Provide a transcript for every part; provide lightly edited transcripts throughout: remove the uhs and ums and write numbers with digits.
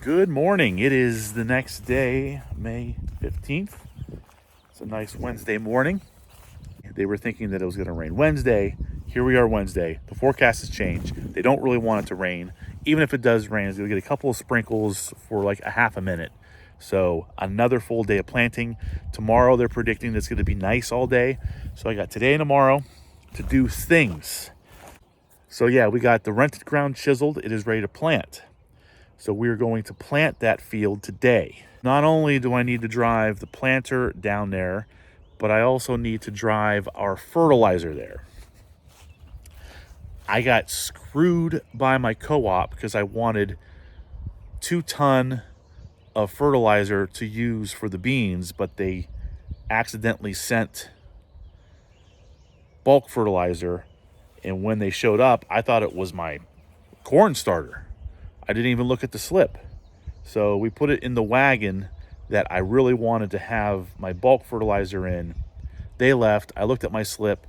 Good morning. It is the next day, May 15th. It's a nice Wednesday morning. They were thinking that it was going to rain Wednesday. Here we are Wednesday. The forecast has changed. They don't really want it to rain. Even if it does rain, it's going to get a couple of sprinkles for like a half a minute. So another full day of planting. Tomorrow they're predicting that it's going to be nice all day. So I got today and tomorrow to do things. So yeah, we got the rented ground chiseled. It is ready to plant. So we're going to plant that field today. Not only do I need to drive the planter down there, but I also need to drive our fertilizer there. I got screwed by my co-op because I wanted 2 tons of fertilizer to use for the beans, but they accidentally sent bulk fertilizer. And when they showed up, I thought it was my corn starter. I didn't even look at the slip. So we put it in the wagon that I really wanted to have my bulk fertilizer in. They left. I looked at my slip.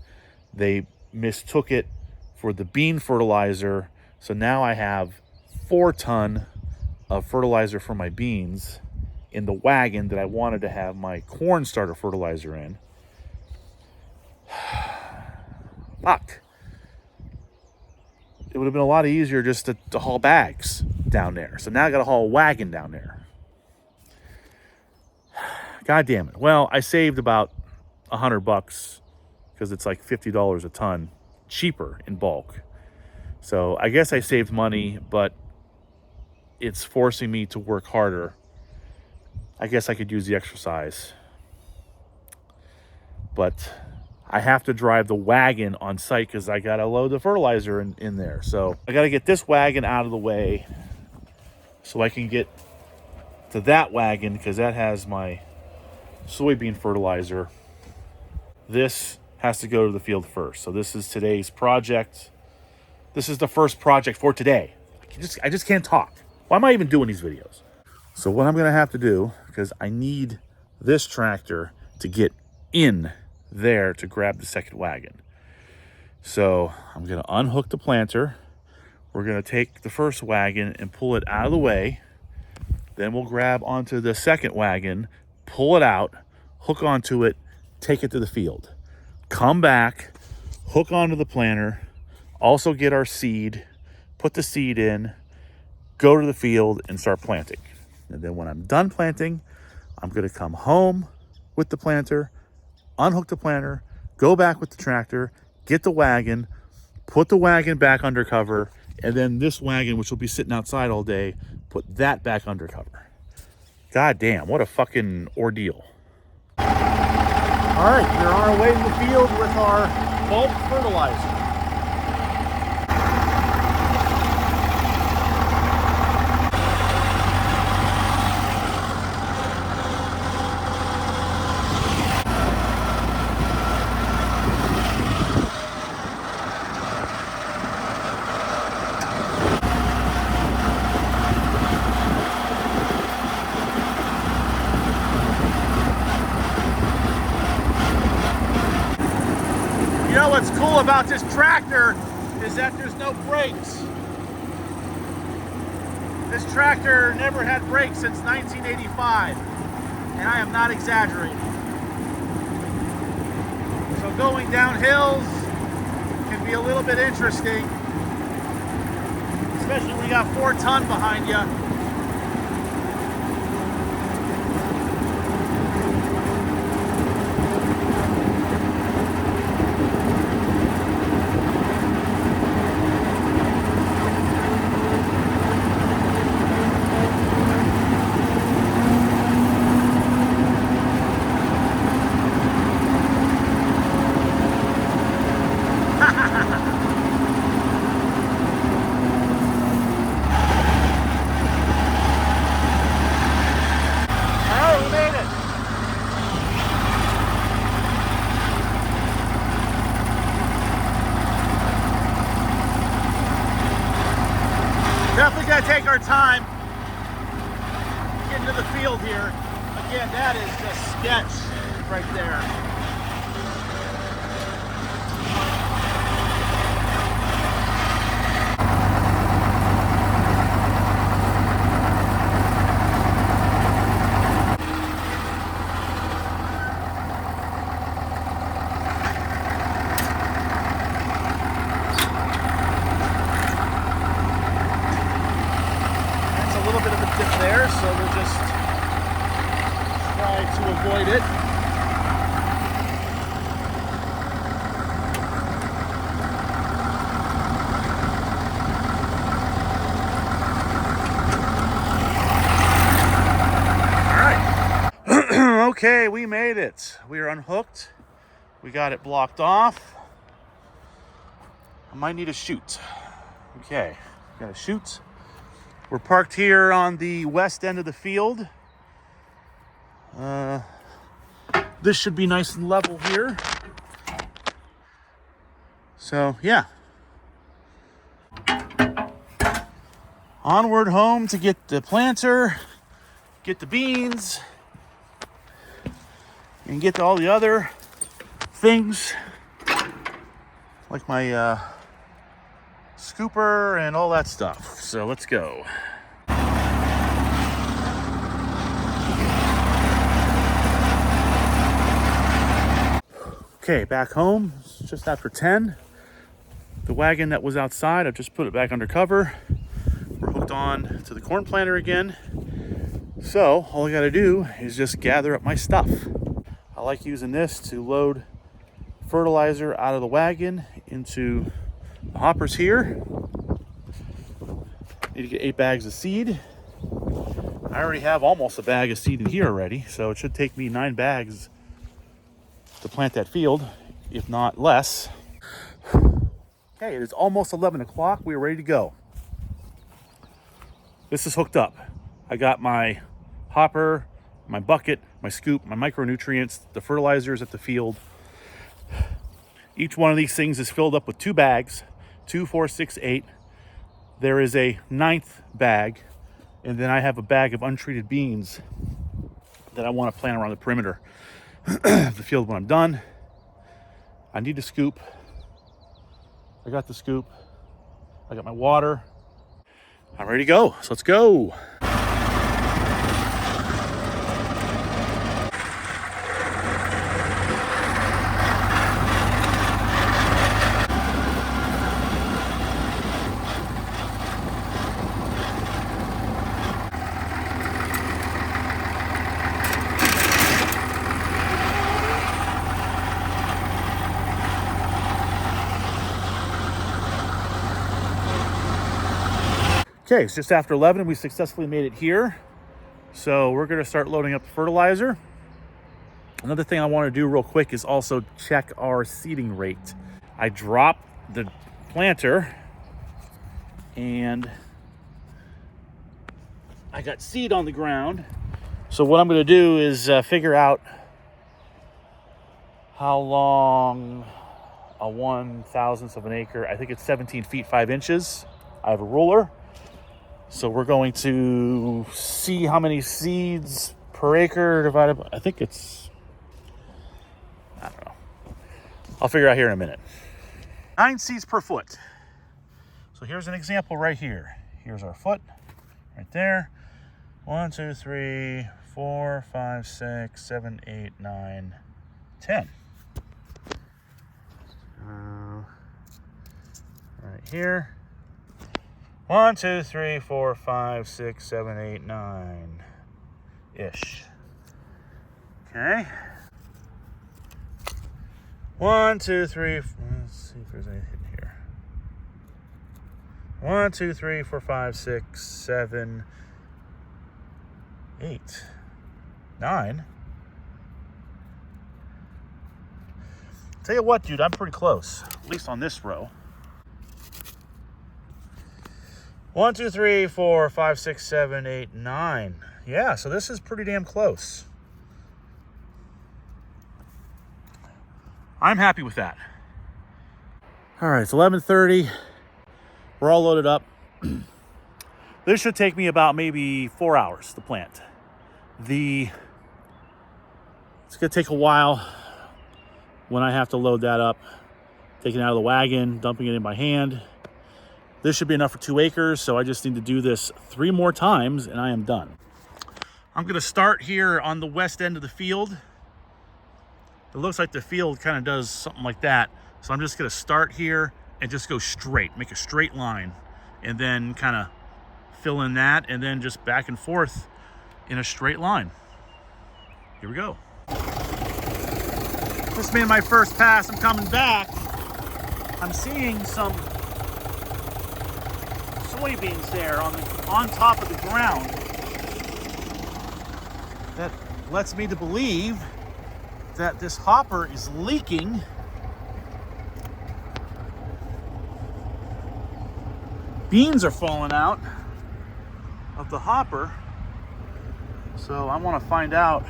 They mistook it for the bean fertilizer. So now I have 4 tons of fertilizer for my beans in the wagon that I wanted to have my corn starter fertilizer in. Fuck. It would have been a lot easier just to haul bags down there. So now I got to haul a wagon down there. God damn it. Well, I saved about $100 because it's like $50 a ton cheaper in bulk. So I guess I saved money, but it's forcing me to work harder. I guess I could use the exercise. But I have to drive the wagon on site because I got to load the fertilizer in there. So I got to get this wagon out of the way so I can get to that wagon because that has my soybean fertilizer. This has to go to the field first. So this is today's project. This is the first project for today. I just can't talk. Why am I even doing these videos? So what I'm going to have to do, because I need this tractor to get in there to grab the second wagon. So I'm going to unhook the planter. We're going to take the first wagon and pull it out of the way. Then we'll grab onto the second wagon, pull it out, hook onto it, take it to the field. Come back, hook onto the planter, also get our seed, put the seed in, go to the field and start planting. And then when I'm done planting, I'm going to come home with the planter, unhook the planter, go back with the tractor, get the wagon, put the wagon back under cover, and then this wagon, which will be sitting outside all day, put that back under cover. God damn, what a fucking ordeal. All right, we're on our way to the field with our bulk fertilizer. You know what's cool about this tractor is that there's no brakes. This tractor never had brakes since 1985, and I am not exaggerating. So going down hills can be a little bit interesting, especially when you got 4 tons behind you. Definitely gotta take our time getting to the field here. Again, that is just sketch right there. there, so we'll just try to avoid it. Okay, we made it. We are unhooked. We got it blocked off. I might need a chute. Okay, got a chute. We're parked here on the west end of the field. This should be nice and level here. So, yeah. Onward home to get the planter, get the beans, and get to all the other things like my scooper and all that stuff. So let's go. Okay, back home. It's just after 10. The wagon that was outside, I've just put it back under cover. We're hooked on to the corn planter again. So all I gotta do is just gather up my stuff. I like using this to load fertilizer out of the wagon into the hoppers here. Need to get 8 bags of seed. I already have almost a bag of seed in here already, so it should take me 9 bags to plant that field, if not less. Okay, it is almost 11 o'clock. We are ready to go. This is hooked up. I got my hopper, my bucket, my scoop, my micronutrients, the fertilizers at the field. Each one of these things is filled up with 2 bags, 2, 4, 6, 8. There is a 9th bag, and then I have a bag of untreated beans that I want to plant around the perimeter of the field when I'm done. I need a scoop. I got the scoop. I got my water. I'm ready to go. So let's go. Okay, it's just after 11. We successfully made it here. So we're going to start loading up the fertilizer. Another thing I want to do real quick is also check our seeding rate. I dropped the planter and I got seed on the ground. So what I'm going to do is figure out how long a 1/1000th of an acre, I think it's 17 feet 5 inches. I have a ruler. So we're going to see how many seeds per acre divided by, I think it's, I don't know. I'll figure out here in a minute. 9 seeds per foot. So here's an example right here. Here's our foot right there. 1, 2, 3, 4, 5, 6, 7, 8, 9, 10. Right here. 1, 2, 3, 4, 5, 6, 7, 8, 9 ish. Okay. 1, 2, 3. Let's see if there's anything here. 1, 2, 3, 4, 5, 6, 7, 8, 9. Tell you what, dude, I'm pretty close, at least on this row. 1, 2, 3, 4, 5, 6, 7, 8, 9. Yeah, so this is pretty damn close. I'm happy with that. All right, it's 11:30. We're all loaded up. This should take me about maybe 4 hours to plant. It's gonna take a while when I have to load that up, taking it out of the wagon, dumping it in by hand. This should be enough for 2 acres, so I just need to do this 3 more times and I am done. I'm gonna start here on the west end of the field. It looks like the field kind of does something like that. So I'm just gonna start here and just go straight, make a straight line, and then kind of fill in that, and then just back and forth in a straight line. Here we go. This being my first pass, I'm coming back. I'm seeing some soybeans there on top of the ground. That lets me to believe that this hopper is leaking. Beans are falling out of the hopper. So I want to find out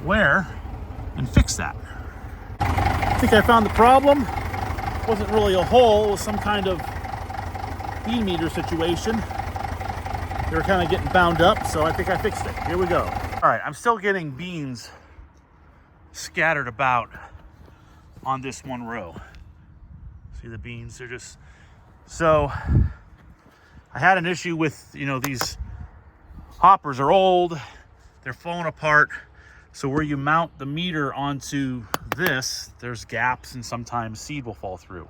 where and fix that. I think I found the problem. It wasn't really a hole, it was some kind of bean meter situation. They were kind of getting bound up, so I think I fixed it. Here we go. All right, I'm still getting beans scattered about on this one row. See the beans? They're just... So I had an issue with, these hoppers are old, they're falling apart. So where you mount the meter onto this, there's gaps and sometimes seed will fall through.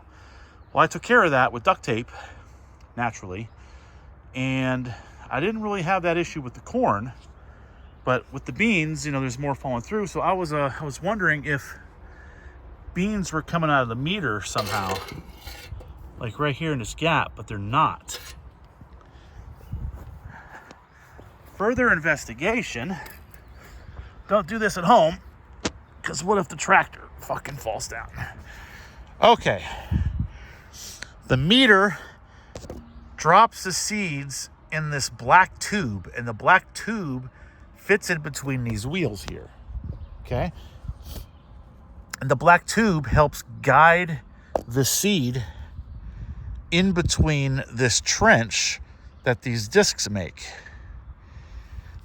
Well, I took care of that with duct tape, naturally. And I didn't really have that issue with the corn, but with the beans, there's more falling through. So I was wondering if beans were coming out of the meter somehow, like right here in this gap, but they're not. Further investigation. Don't do this at home, because what if the tractor fucking falls down? Okay. The meter drops the seeds in this black tube, and the black tube fits in between these wheels here. Okay? And the black tube helps guide the seed in between this trench that these discs make.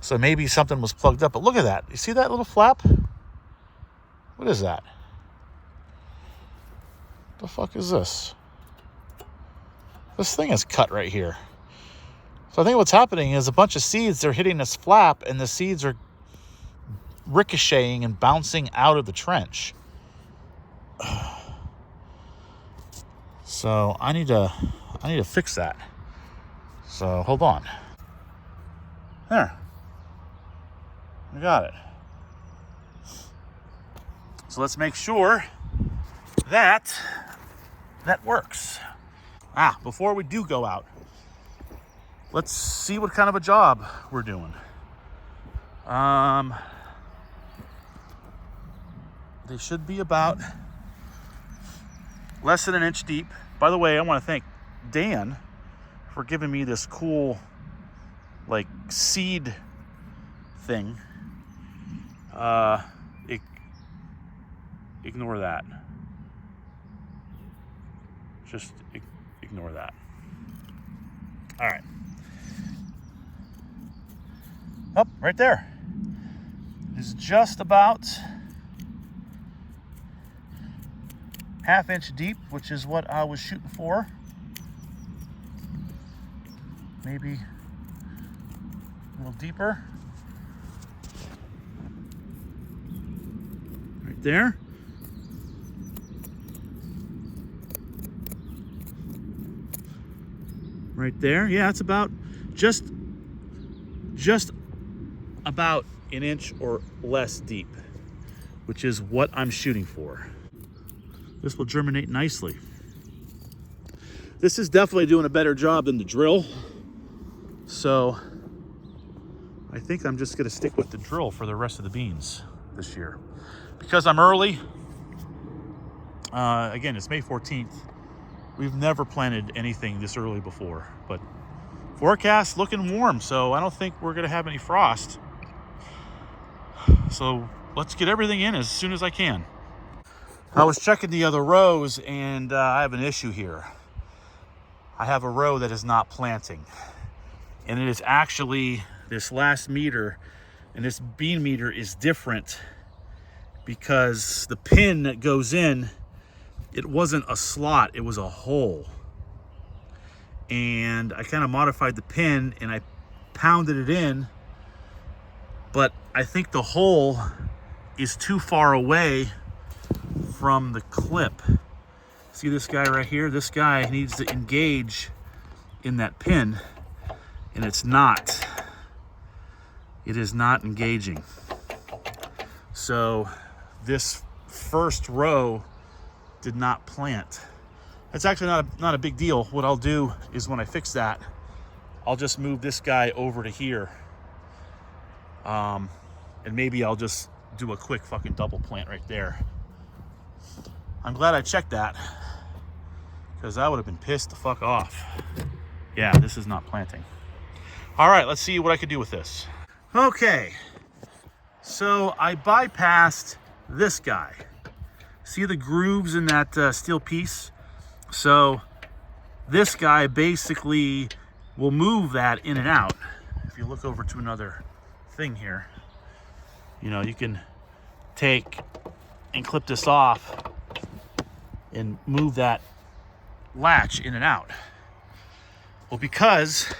So maybe something was plugged up, but look at that. You see that little flap? What is that? The fuck is this? This thing is cut right here. So I think what's happening is a bunch of seeds, they're hitting this flap, and the seeds are ricocheting and bouncing out of the trench. So I need to fix that. So hold on. There. I got it. So let's make sure that works. Before we do go out, let's see what kind of a job we're doing. They should be about less than an inch deep. By the way, I want to thank Dan for giving me this cool, seed thing. Ignore that. Just ignore that. All right. Right there. It's just about ½ inch deep, which is what I was shooting for. Maybe a little deeper. Right there. Right there. Yeah, it's about just about an inch or less deep, which is what I'm shooting for. This will germinate nicely. This is definitely doing a better job than the drill. So I think I'm just gonna stick with the drill for the rest of the beans this year. Because I'm early, again, it's May 14th. We've never planted anything this early before, but forecast looking warm, so I don't think we're gonna have any frost. So let's get everything in as soon as I can. I was checking the other rows, and I have an issue here. I have a row that is not planting, and it is actually this last meter, and this bean meter is different because the pin that goes in, it wasn't a slot, it was a hole. And I kind of modified the pin and I pounded it in, but I think the hole is too far away from the clip. See this guy right here? This guy needs to engage in that pin. and it is not engaging. So this first row did not plant. It's actually not a big deal. What I'll do is when I fix that, I'll just move this guy over to here. And maybe I'll just do a quick fucking double plant right there. I'm glad I checked that, because I would have been pissed the fuck off. Yeah, this is not planting. All right, let's see what I could do with this. Okay, so I bypassed this guy. See the grooves in that steel piece? So this guy basically will move that in and out. If you look over to another thing here, you know, you can take and clip this off and move that latch in and out. Well, because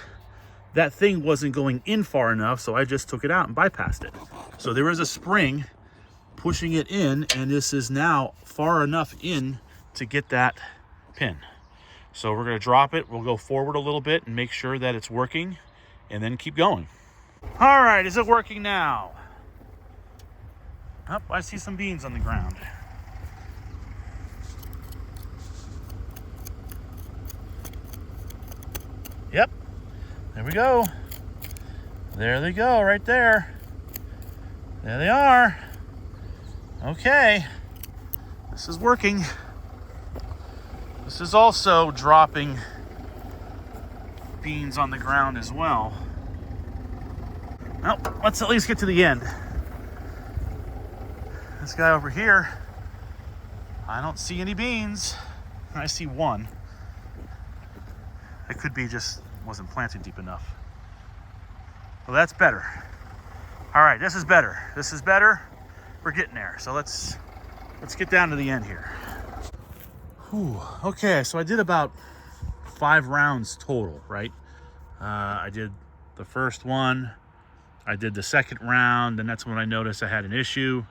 that thing wasn't going in far enough, so I just took it out and bypassed it. So there is a spring pushing it in, and this is now far enough in to get that pin. So we're going to drop it. We'll go forward a little bit and make sure that it's working, and then keep going. All right, is it working now? Oh, I see some beans on the ground. Yep, there we go. There they go, right there. There they are. Okay, this is working. This is also dropping beans on the ground as well. Well, let's at least get to the end. This guy over here, I don't see any beans. I see one. It could be just wasn't planted deep enough. Well, that's better. All right, this is better. This is better. We're getting there. So let's get down to the end here. Whew. Okay, so I did about 5 rounds total, right? I did the first one. I did the second round, and that's when I noticed I had an issue.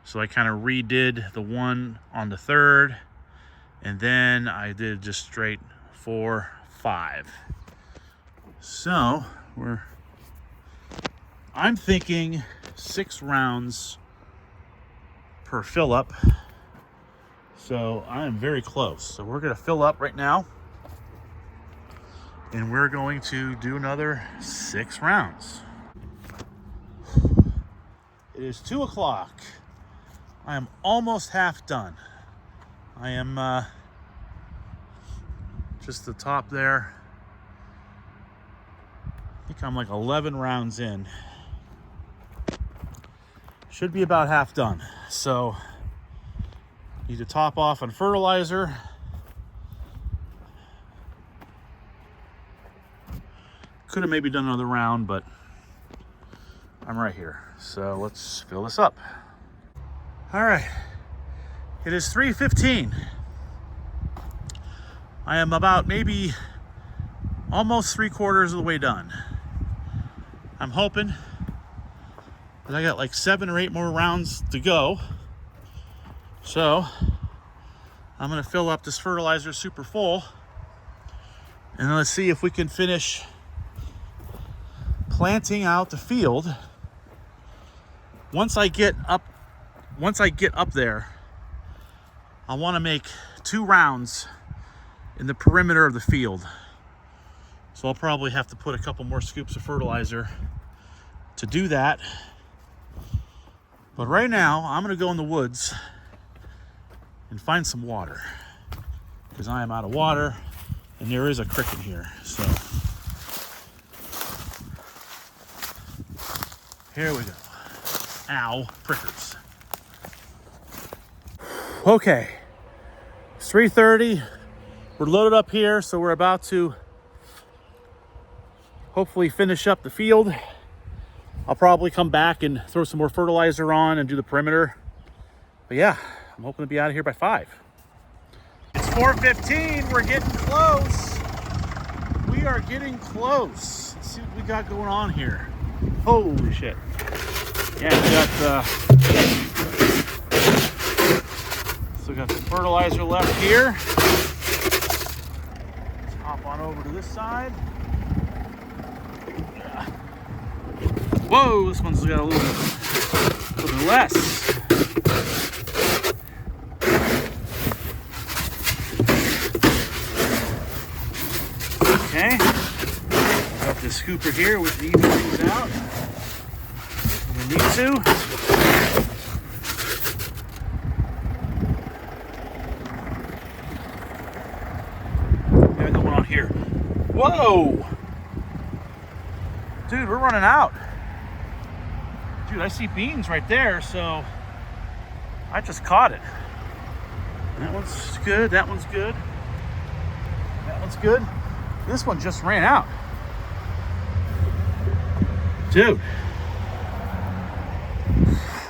So I kind of redid the one on the third, and then I did just straight 4, 5. So I'm thinking 6 rounds per fill up. So I am very close. So we're gonna fill up right now, and we're going to do another 6 rounds. It is 2 o'clock. I am almost half done. I am just the top there. I think I'm like 11 rounds in. Should be about half done. So need to top off on fertilizer. Could have maybe done another round, but I'm right here. So let's fill this up. All right, it is 3:15. I am about maybe almost 3/4 of the way done. I'm hoping that I got like 7 or 8 more rounds to go. So I'm gonna fill up this fertilizer super full, and then let's see if we can finish planting out the field. Once I get up there, I want to make 2 rounds in the perimeter of the field. So I'll probably have to put a couple more scoops of fertilizer to do that. But right now, I'm going to go in the woods and find some water, because I am out of water, and there is a creek in here. So here we go. Ow, prickers. Okay, it's 3:30. We're loaded up here, so we're about to hopefully finish up the field. I'll probably come back and throw some more fertilizer on and do the perimeter. But yeah, I'm hoping to be out of here by 5. It's 4:15. We're getting close. We are getting close. Let's see what we got going on here. Holy shit. Yeah, we got still got some fertilizer left here. Let's hop on over to this side. Whoa, this one's got a little bit less. Okay, got the scooper here with the even things out. We need to. Got going on here. Whoa, dude, we're running out. Dude, I see beans right there, so I just caught it. That one's good. That one's good. That one's good. This one just ran out. Dude.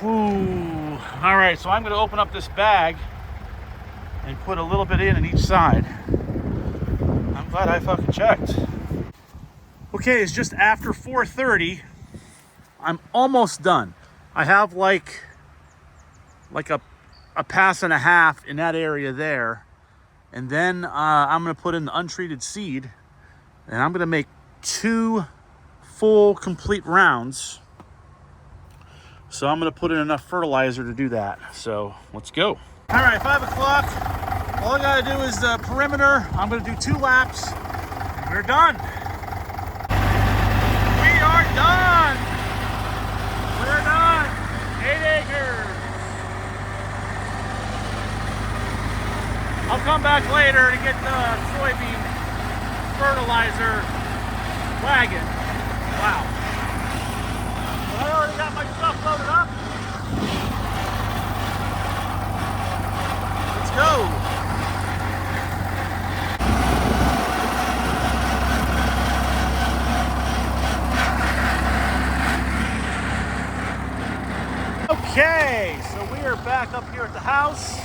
Ooh. All right, so I'm going to open up this bag and put a little bit in each side. I'm glad I fucking checked. Okay, it's just after 4:30. I'm almost done. I have like a pass and a half in that area there. And then I'm going to put in the untreated seed. And I'm going to make 2 full complete rounds. So I'm going to put in enough fertilizer to do that. So let's go. All right, 5 o'clock. All I got to do is the perimeter. I'm going to do 2 laps. We're done. We are done. We're done. 8 acres. I'll come back later to get the soybean fertilizer wagon. Wow. Well, I already got my stuff loaded up. Let's go. Okay, so we are back up here at the house.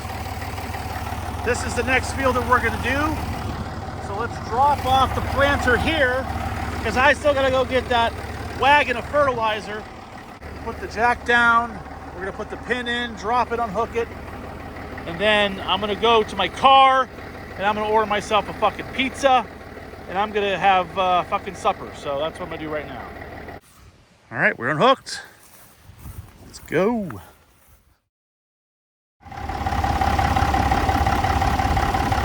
This is the next field that we're going to do. So let's drop off the planter here because I still got to go get that wagon of fertilizer. Put the jack down. We're going to put the pin in, drop it, unhook it. And then I'm going to go to my car and I'm going to order myself a fucking pizza. And I'm going to have fucking supper. So that's what I'm going to do right now. All right, we're unhooked. Let's go.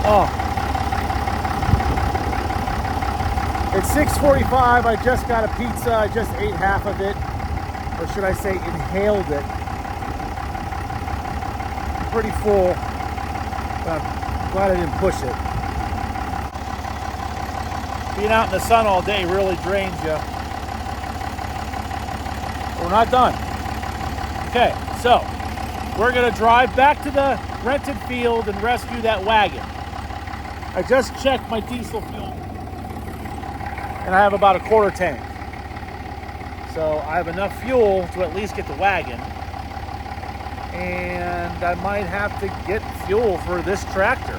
Oh, it's 6:45. I just got a pizza. I just ate half of it, or should I say inhaled it. I'm pretty full, but I'm glad I didn't push it. Being out in the sun all day really drains you. We're not done. Okay, so we're gonna drive back to the rented field and rescue that wagon. I just checked my diesel fuel and I have about a quarter tank. So I have enough fuel to at least get the wagon. And I might have to get fuel for this tractor,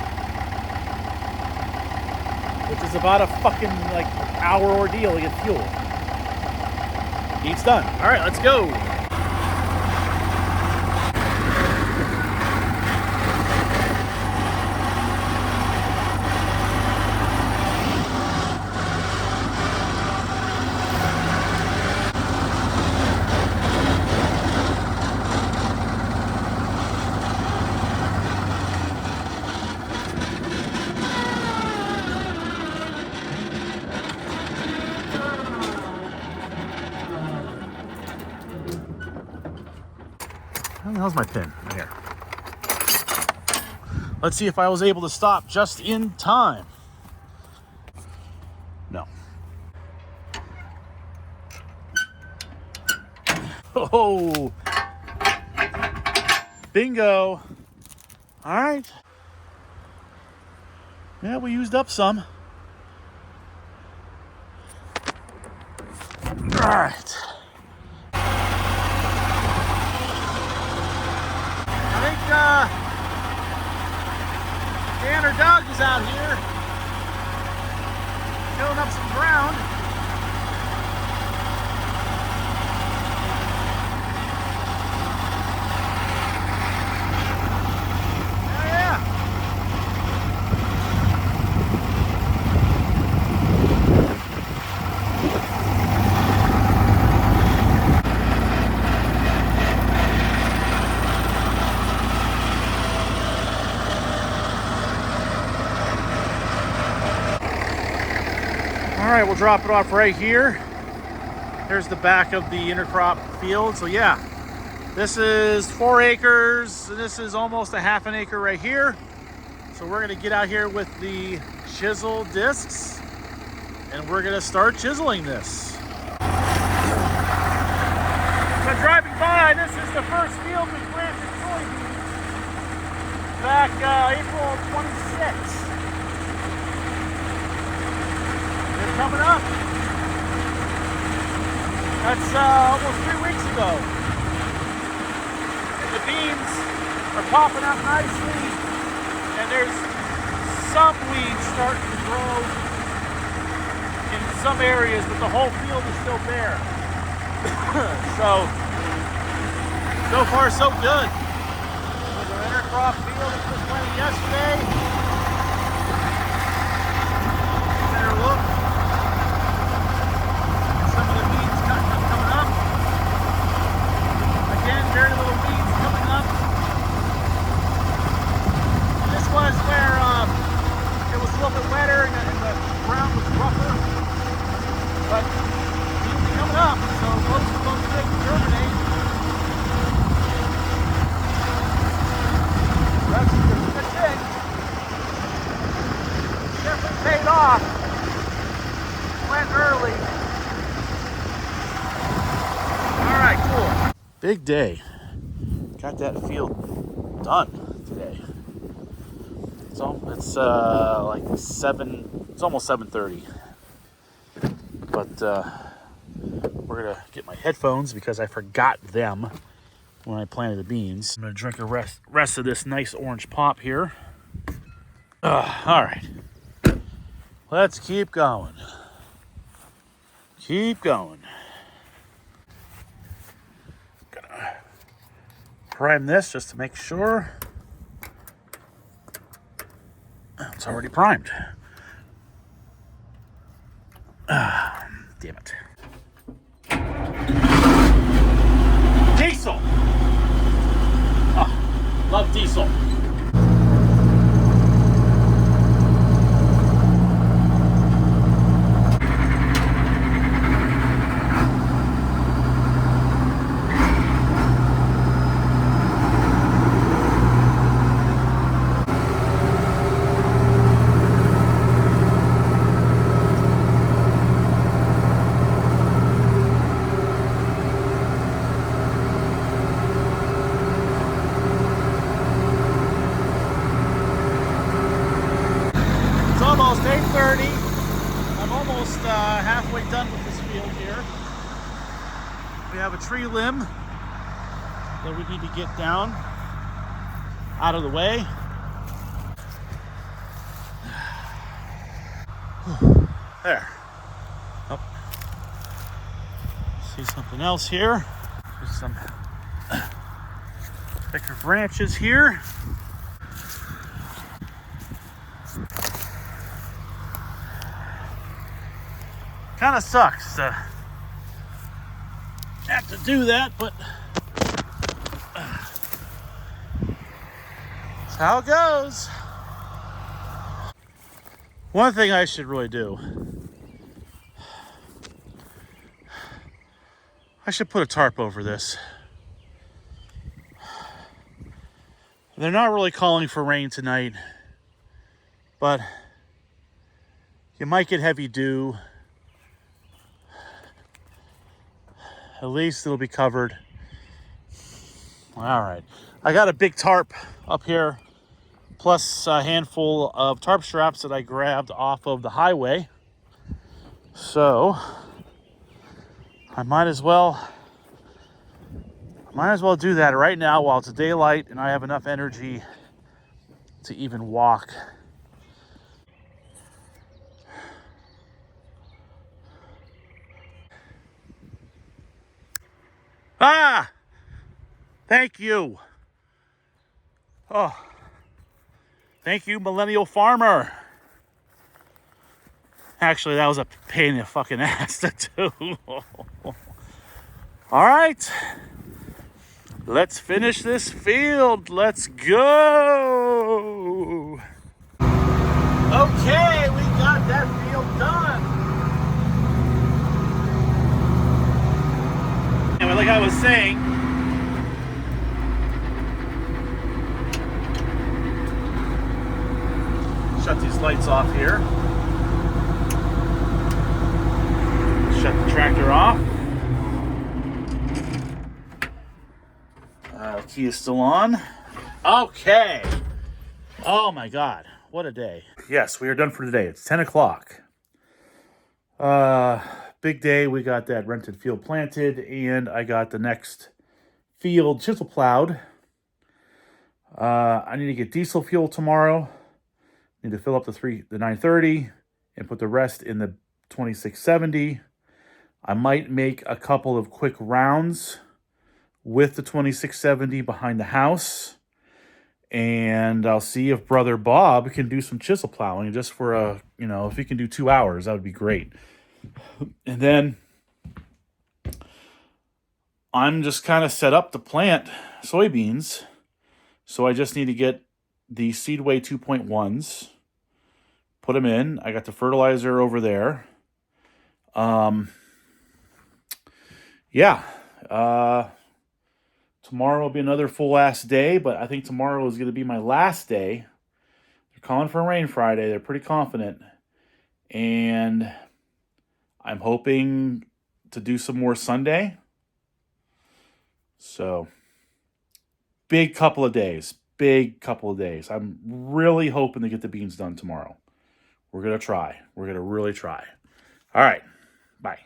which is about a fucking like hour ordeal to get fuel. It's done. All right, let's go. Where the hell's my pin? Right here. Let's see if I was able to stop just in time. No. Oh, bingo. All right. Yeah, we used up some. All right. I think Dan or Doug is out here filling up some ground. right, we'll drop it off right here. Here's the back of the intercrop field. So yeah, this is 4 acres, and this is almost a half an acre right here. So we're gonna get out here with the chisel discs, and we're gonna start chiseling this. So driving by, this is the first field we planted soybeans back April 26th. They're coming up. That's almost 3 weeks ago. And the beans are popping up nicely, and there's some weeds starting to grow in some areas, but the whole field is still bare. So far so good. There's our intercrop field that was planted yesterday. Better look. Some of the weeds coming up. Again, very little weeds coming up. And this was where it was a little bit wetter and the ground was rougher. But weeds are coming up, so most of those things germinate. That's it. Definitely paid off. Went early. All right, cool. Big day. Got that field done today. It's like 7. It's almost 7:30. But we're gonna get my headphones because I forgot them when I planted the beans. I'm gonna drink the rest of this nice orange pop here. All right, let's keep going. Keep going. Gonna prime this just to make sure. It's already primed. Damn it. Diesel! Oh, love diesel. Almost 8:30. I'm almost halfway done with this field here. We have a tree limb that we need to get down out of the way. There. Oh. See something else here. There's some thicker branches here. Kind of sucks to have to do that, but that's how it goes. One thing I should really do, I should put a tarp over this. They're not really calling for rain tonight, but you might get heavy dew. At least it'll be covered. All right. I got a big tarp up here, plus a handful of tarp straps that I grabbed off of the highway. So I might as well do that right now while it's daylight and I have enough energy to even walk. Ah! Thank you. Oh. Thank you, millennial farmer. Actually, that was a pain in the fucking ass to do. All right. Let's finish this field. Let's go. Okay, we got that field done. like I was saying, shut these lights off here. Shut the tractor off. The key is still on. Okay. Oh my God, what a day. Yes, we are done for today. It's 10 o'clock. Big day. We got that rented field planted, and I got the next field chisel plowed. I need to get diesel fuel tomorrow. Need to fill up the 930 and put the rest in the 2670. I might make a couple of quick rounds with the 2670 behind the house. And I'll see if Brother Bob can do some chisel plowing just for a, if he can do 2 hours, that would be great. And then I'm just kind of set up to plant soybeans. So I just need to get the Seedway 2.1s, put them in. I got the fertilizer over there. Tomorrow will be another full-ass day, but I think tomorrow is going to be my last day. They're calling for rain Friday. They're pretty confident. And I'm hoping to do some more Sunday. So, big couple of days. I'm really hoping to get the beans done tomorrow. We're going to try. We're going to really try. All right. Bye.